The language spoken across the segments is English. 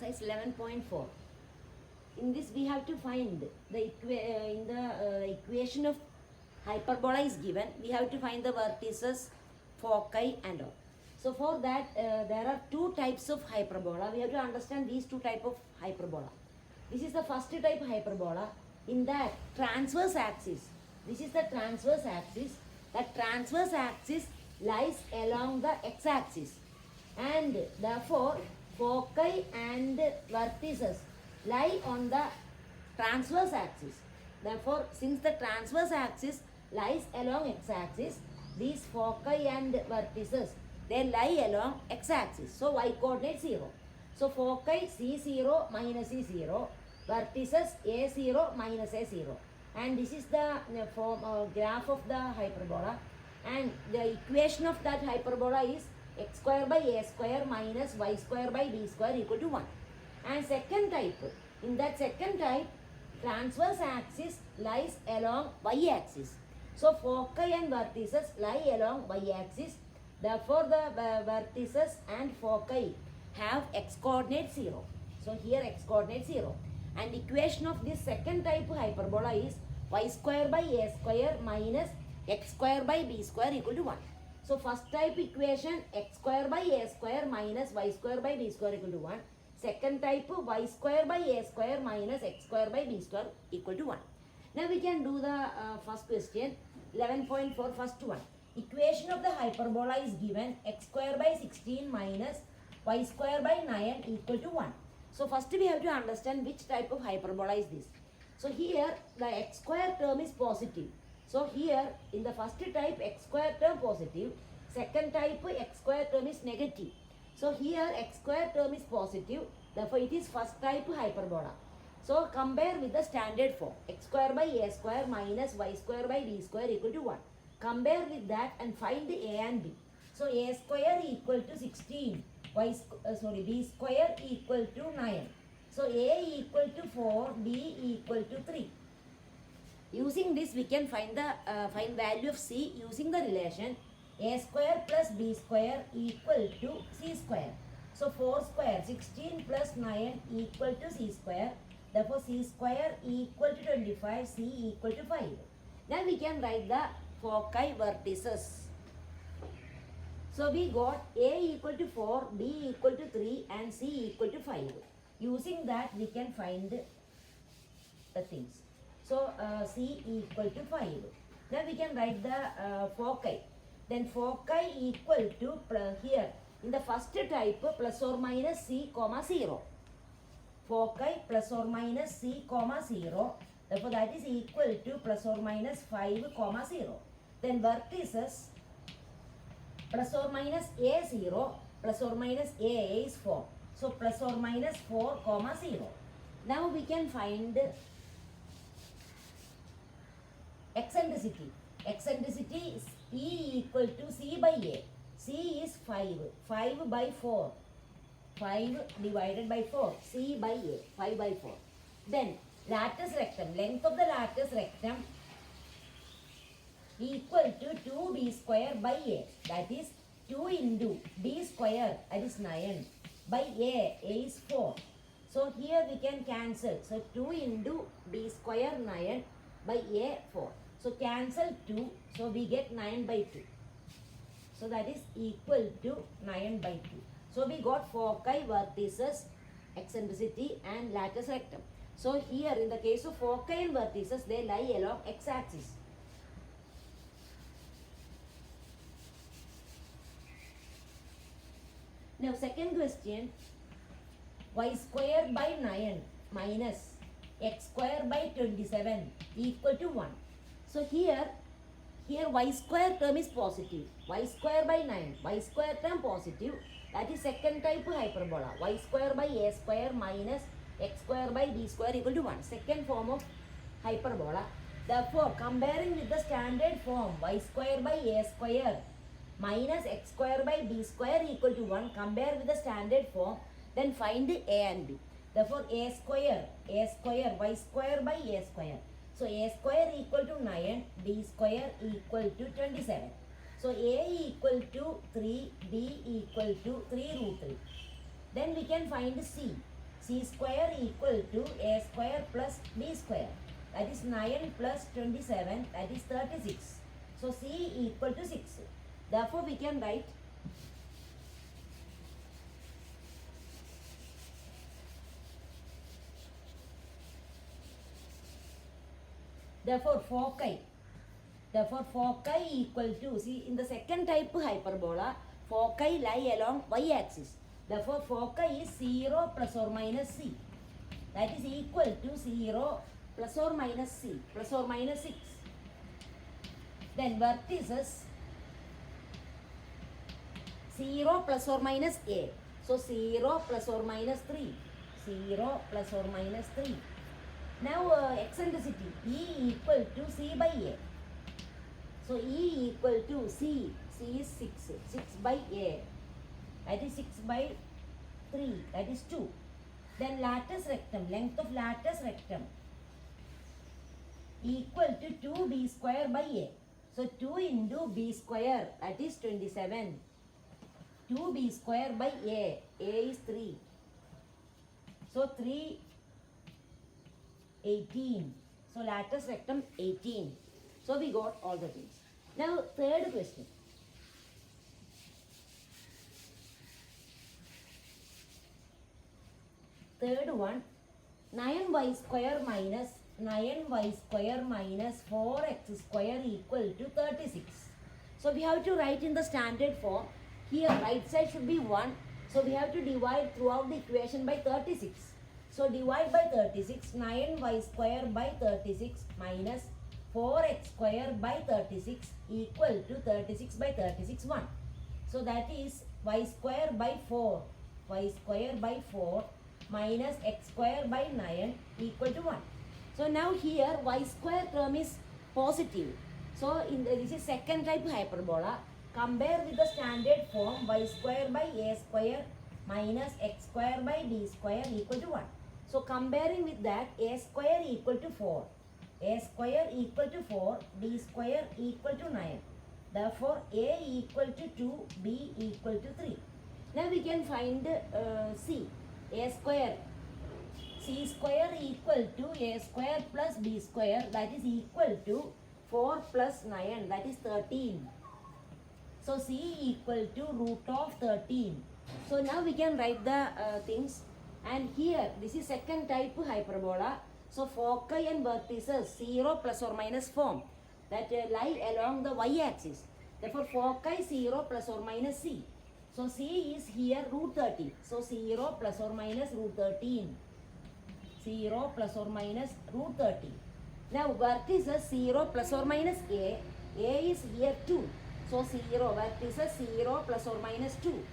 exercise 11.4. In this we have to find the equation of hyperbola is given. We have to find the vertices, foci and all. So for that there are two types of hyperbola. We have to understand these two types of hyperbola. This is the first type hyperbola. In that transverse axis, this is the transverse axis. That transverse axis lies along the x-axis, and therefore foci and vertices lie on the transverse axis. Therefore, since the transverse axis lies along x-axis, these foci and vertices, they lie along x-axis. So y-coordinate 0. So foci C0 minus C0, vertices A0 minus A0. And this is the graph of the hyperbola. And the equation of that hyperbola is x square by a square minus y square by b square equal to 1. And second type, in that second type, transverse axis lies along y-axis. So foci and vertices lie along y-axis. Therefore, the vertices and foci have x-coordinate 0. So here x-coordinate 0. And equation of this second type hyperbola is y square by a square minus x square by b square equal to 1. So first type equation x square by a square minus y square by b square equal to 1. Second type y square by a square minus x square by b square equal to 1. Now we can do the first question, 11.4, first one. Equation of the hyperbola is given x square by 16 minus y square by 9 equal to 1. So first we have to understand which type of hyperbola is this. So here the x square term is positive. So here in the first type x square term positive, second type x square term is negative. So here x square term is positive, therefore it is first type hyperbola. So compare with the standard form, x square by a square minus y square by b square equal to 1. Compare with that and find the a and b. So a square equal to 16, b square equal to 9. So a equal to 4, b equal to 3. Using this we can find the find value of c using the relation a square plus b square equal to c square. So 4 square 16 plus 9 equal to c square. Therefore c square equal to 25, c equal to 5. Then we can write the foci vertices. So we got a equal to 4, b equal to 3 and c equal to 5. Using that we can find the things. So c equal to 5. Then we can write the foci. Then foci equal to here in the first type plus or minus c comma 0. Foci plus or minus c comma 0. Therefore that is equal to plus or minus 5 comma 0. Then vertices plus or minus a 0 plus or minus a is 4. So plus or minus 4 comma 0. Now we can find eccentricity. Eccentricity is E equal to C by A. C is 5. 5 by 4. 5 divided by 4. C by A. 5 by 4. Then latus rectum. Length of the latus rectum equal to 2b square by A. That is 2 into b square, that is 9, by A. A is 4. So here we can cancel. So 2 into b square 9 by A 4. So cancel 2. So we get 9 by 2. So that is equal to 9 by 2. So we got foci, vertices, eccentricity and latus rectum. So here in the case of foci and vertices, they lie along x-axis. Now second question, y square by 9 minus x square by 27 equal to 1. So here y square term is positive. Y square by 9. Y square term positive. That is second type hyperbola. Y square by a square minus x square by b square equal to 1. Second form of hyperbola. Therefore, comparing with the standard form y square by a square minus x square by b square equal to 1. Compare with the standard form. Then find a and b. Therefore, a square, y square by a square. So a square equal to 9, b square equal to 27. So a equal to 3, b equal to 3 root 3. Then we can find c. c square equal to a square plus b square. That is 9 plus 27, that is 36. So c equal to 6. Therefore we can write foci equal to, see in the second type hyperbola, foci lie along y-axis. Therefore foci is 0 plus or minus c. That is equal to 0 plus or minus c, plus or minus 6. Then vertices 0 plus or minus a. So 0 plus or minus 3. 0 plus or minus 3. Now eccentricity E equal to C by A. So E equal to C. C is 6. 6 by A. That is 6 by 3. That is 2. Then latus rectum. Length of latus rectum equal to 2b square by A. So 2 into b square. That is 27. 2b square by A. A is 3. So 3, 18. So latus rectum 18. So we got all the things. Now third question. Third one, 9y square minus 4x square equal to 36. So we have to write in the standard form. Here right side should be 1. So we have to divide throughout the equation by 36. So divide by 36, 9y square by 36 minus 4x square by 36 equal to 36 by 36 1. So that is y square by 4. Y square by 4 minus x square by 9 equal to 1. So now here y square term is positive. So this is second type hyperbola. Compare with the standard form y square by a square minus x square by b square equal to 1. So comparing with that, a square equal to 4. A square equal to 4, b square equal to 9. Therefore a equal to 2, b equal to 3. Now we can find c. A square, c square equal to a square plus b square, that is equal to 4 plus 9, that is 13. So c equal to root of 13. So now we can write the things. And here this is second type hyperbola. So foci and vertices 0 plus or minus form that lie along the y-axis. Therefore foci 0 plus or minus c. So c is here root 13. So 0 plus or minus root 13. 0 plus or minus root 13. Now vertices 0 plus or minus a. A is here 2. So 0, vertices 0 plus or minus 2.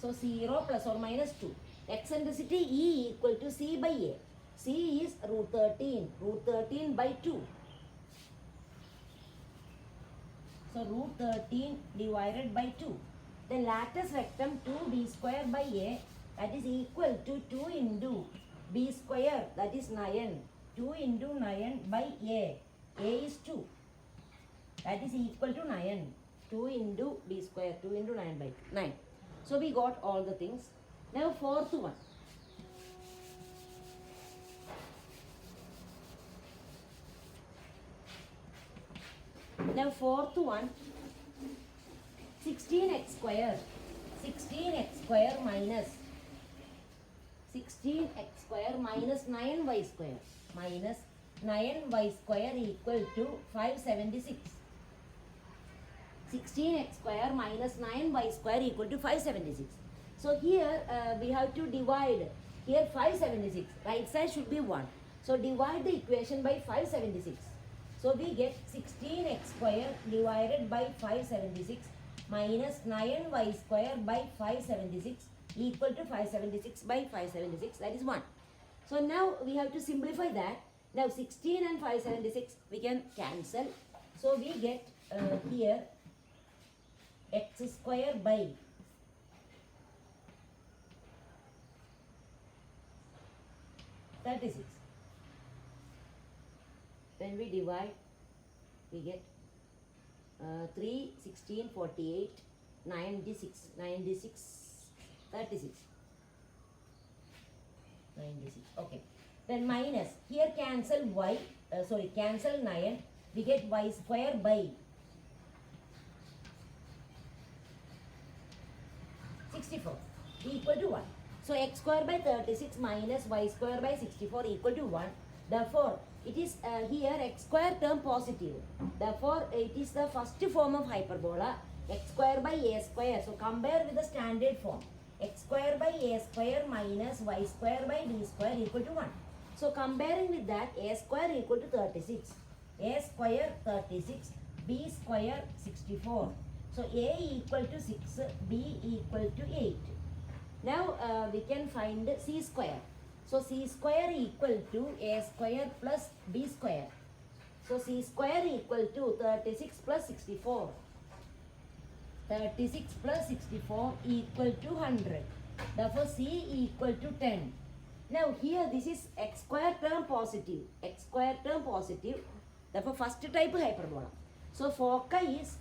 So 0 plus or minus 2. Eccentricity E equal to C by A. C is root 13. Root 13 by 2. So root 13 divided by 2. Then latus rectum 2b square by A, that is equal to 2 into b square, that is 9. 2 into 9 by A. A is 2. That is equal to 9. 2 into b square. 2 into 9 by 9. So we got all the things. Now fourth one. Now fourth one, 16x square. 16x square minus 9y square minus 9y square equal to 576. 16x square minus 9y square equal to 576. So here we have to divide. Here 576. Right side should be 1. So divide the equation by 576. So we get 16x square divided by 576 minus 9y square by 576 equal to 576 by 576. That is 1. So now we have to simplify that. Now 16 and 576 we can cancel. So we get here x square by 36. When we divide, we get 3, 16, 48, 96, 36. 96. Okay. Then minus. Here cancel y. Cancel 9. We get y square by 64 equal to 1. So x square by 36 minus y square by 64 equal to 1. Therefore, it is here x square term positive. Therefore, it is the first form of hyperbola x square by a square. So, compare with the standard form. X square by a square minus y square by b square equal to 1. So, comparing with that, a square equal to 36. A square 36, b square 64. So, a equal to 6, b equal to 8. Now, we can find c square. So, c square equal to a square plus b square. So, c square equal to 36 plus 64. 36 plus 64 equal to 100. Therefore, c equal to 10. Now, here this is x square term positive. X square term positive. Therefore, first type hyperbola. So, foci is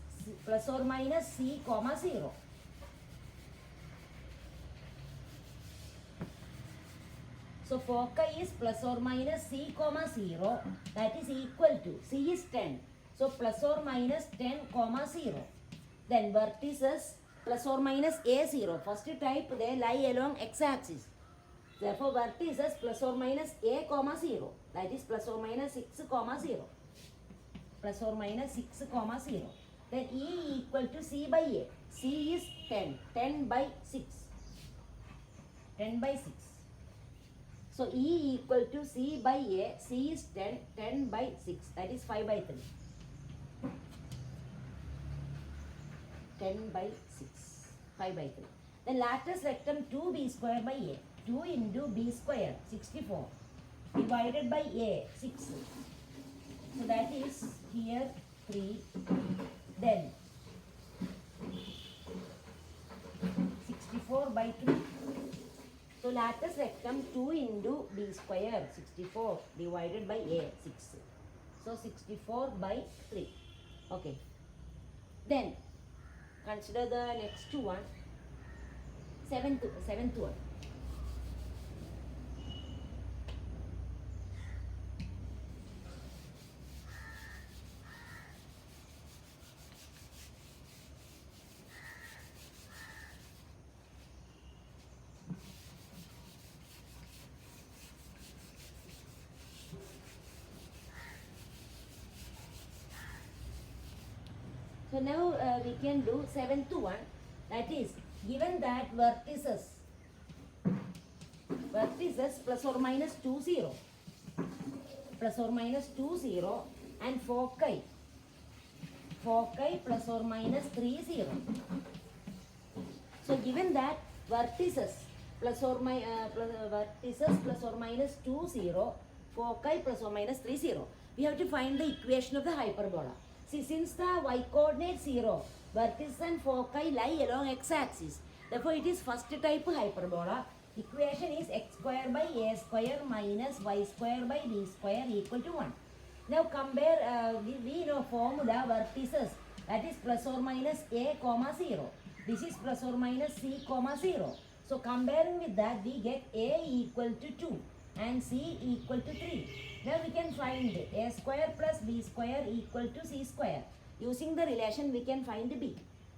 plus or minus c comma 0. So, foci is plus or minus c comma 0, that is equal to, c is 10. So, plus or minus 10 comma 0. Then vertices plus or minus a0. First type they lie along x-axis. Therefore, vertices plus or minus a comma 0. That is plus or minus 6 comma 0. Plus or minus 6 comma 0. Then E equal to c by a. C is 10. 10 by 6. 10 by 6. So, E equal to c by a. C is 10. 10 by 6. That is 5 by 3. 10 by 6. 5 by 3. Then lattice rectum 2b square by a. 2 into b square 64 divided by a 6. So that is here 3. Then 64 by 3. So lattice rectum 2 into b square 64 divided by a 6. So 64 by 3. Okay. Then consider the next one. Seventh one. So now we can do 7th one, that is given that vertices plus or minus 2 0 and foci plus or minus 3 0. So given that vertices plus or minus 2 0, foci plus or minus 3 0, we have to find the equation of the hyperbola. See, since the y-coordinate 0, vertices and foci lie along x-axis. Therefore, it is first type hyperbola. Equation is x square by a square minus y square by b square equal to 1. Now, compare, we know formula vertices, that is plus or minus a comma 0. This is plus or minus c comma 0. So, comparing with that, we get a equal to 2 and c equal to 3. Now we can find a square plus b square equal to c square. Using the relation we can find b.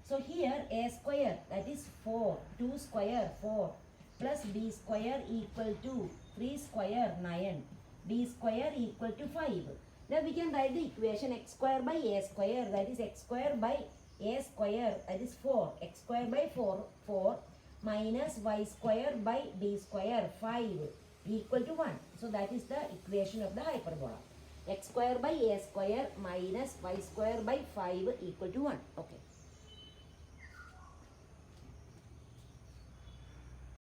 So here a square, that is 4, 2 square 4 plus b square equal to 3 square 9, b square equal to 5. Now we can write the equation x square by a square, that is x square by a square, that is 4, x square by 4 minus y square by b square 5 equal to 1. So that is the equation of the hyperbola. X square by a square minus y square by 5 equal to 1. Okay.